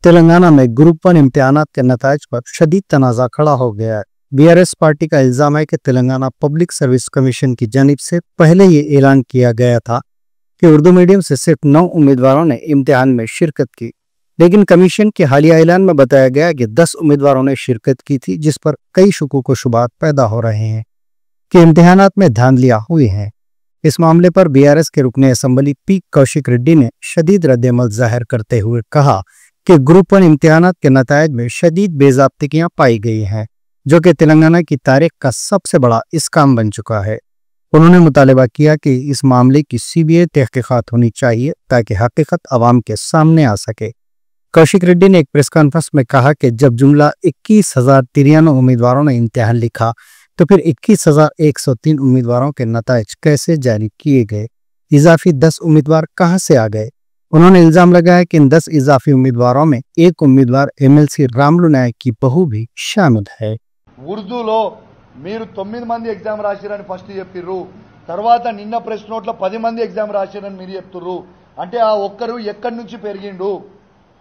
तेलंगाना में group one इम्तिहानात के नताइज पर शदीद तनाज़ा खड़ा हो गया है। बीआरएस पार्टी का इल्जाम है कि तेलंगाना पब्लिक सर्विस कमीशन की जानिब से पहले ये ऐलान किया गया था कि उर्दू मीडियम से सिर्फ 9 उम्मीदवारों ने इम्तिहान में शिरकत की, लेकिन कमीशन के हालिया ऐलान में बताया गया कि 10 उम्मीदवारों ने शिरकत की थी, जिस पर कई शुकूक व शुबात पैदा हो रहे हैं कि इम्तिहानात में धांधलियां हुई हैं। इस मामले पर बीआरएस के रुकने असम्बली पी कौशिक रेड्डी ने शदीद रद्द-ए-अमल जाहिर करते हुए कहा कि ग्रुप वन इम्तिहानात के नतायज में शदीद बेज़ाब्तियां पाई गई हैं, जो कि तेलंगाना की तारीख का सबसे बड़ा इस्काम बन चुका है। उन्होंने मुतालबा किया कि इस मामले की सीबीआई तहकीकात होनी चाहिए ताकि हकीकत अवाम के सामने आ सके। कौशिक रेड्डी ने एक प्रेस कॉन्फ्रेंस में कहा कि जब जुमला 21,093 उम्मीदवारों ने इम्तिहान लिखा तो फिर 21,103 उम्मीदवारों के नताइज कैसे जारी किए गए, इजाफी 10 उम्मीदवार कहां से आ गए। उन्होंने इल्जाम लगाया कि इन 10 इजाफी उम्मीदवारों में एक उम्मीदवार एमएलसी रामुलु नायक की बहू भी शामिल है। ఉర్దూలో మీరు 9 మంది ఎగ్జామ్ రాశారని ఫస్ట్ చెప్పిర్రు, తర్వాత నిన్న ప్రెస్ నోట్లో 10 మంది ఎగ్జామ్ రాశారని మీరు చెప్తుర్రు. అంటే ఆ ఒక్కరు ఎక్కడి నుంచి పెరిగిండు,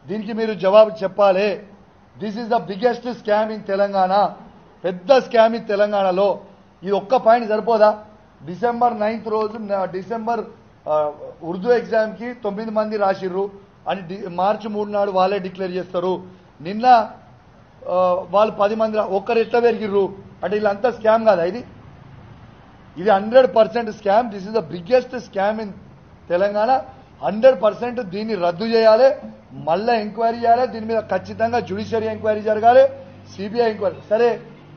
దీనికి మీరు జవాబు చెప్పాలి. This is the biggest scam in Telangana, పెద్ద స్కామ్ ఇన్ తెలంగాణలో. ఇది ఒక్క పాయింట్ సరిపోదా? డిసెంబర్ 9th రోజు డిసెంబర్ ఉర్దూ ఎగ్జామ్ కి 9 మంది రాసిర్రు అని మార్చి 3 నాడు వాళ్ళే డిక్లేర్ చేస్తారు. నిన్న వాళ్ళు 10 మంది ఒక్కరు ఎట్లా పెరిగిర్రు అంటే వీళ్ళంతా స్కామ్ కాదా? ఇది 100% scam. This is the biggest scam in Telangana. 100% దీన్ని రద్దు చేయాలి, మళ్ళా ఎంక్వైరీ చేయాలి. దీని మీద ఖచ్చితంగా జ్యుడిషియరీ ఎంక్వైరీ జరగాలి, సిబిఐ ఎంక్వైరీ. సరే,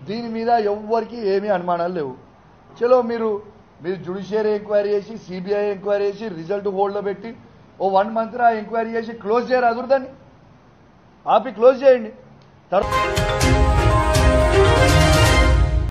దీని మీద ఎవ్వరికి ఏమీ అనుమానాలు లేవు. చలో మీరు జ్యుడిషియరీ ఎంక్వైరీ చేసి, సిబిఐ ఎంక్వైరీ చేసి, రిజల్ట్ హోల్డ్ లో పెట్టి ఓ 1 month ఎంక్వైరీ చేసి క్లోజ్ చేయరు. అదురుదాన్ని ఆపి క్లోజ్ చేయండి.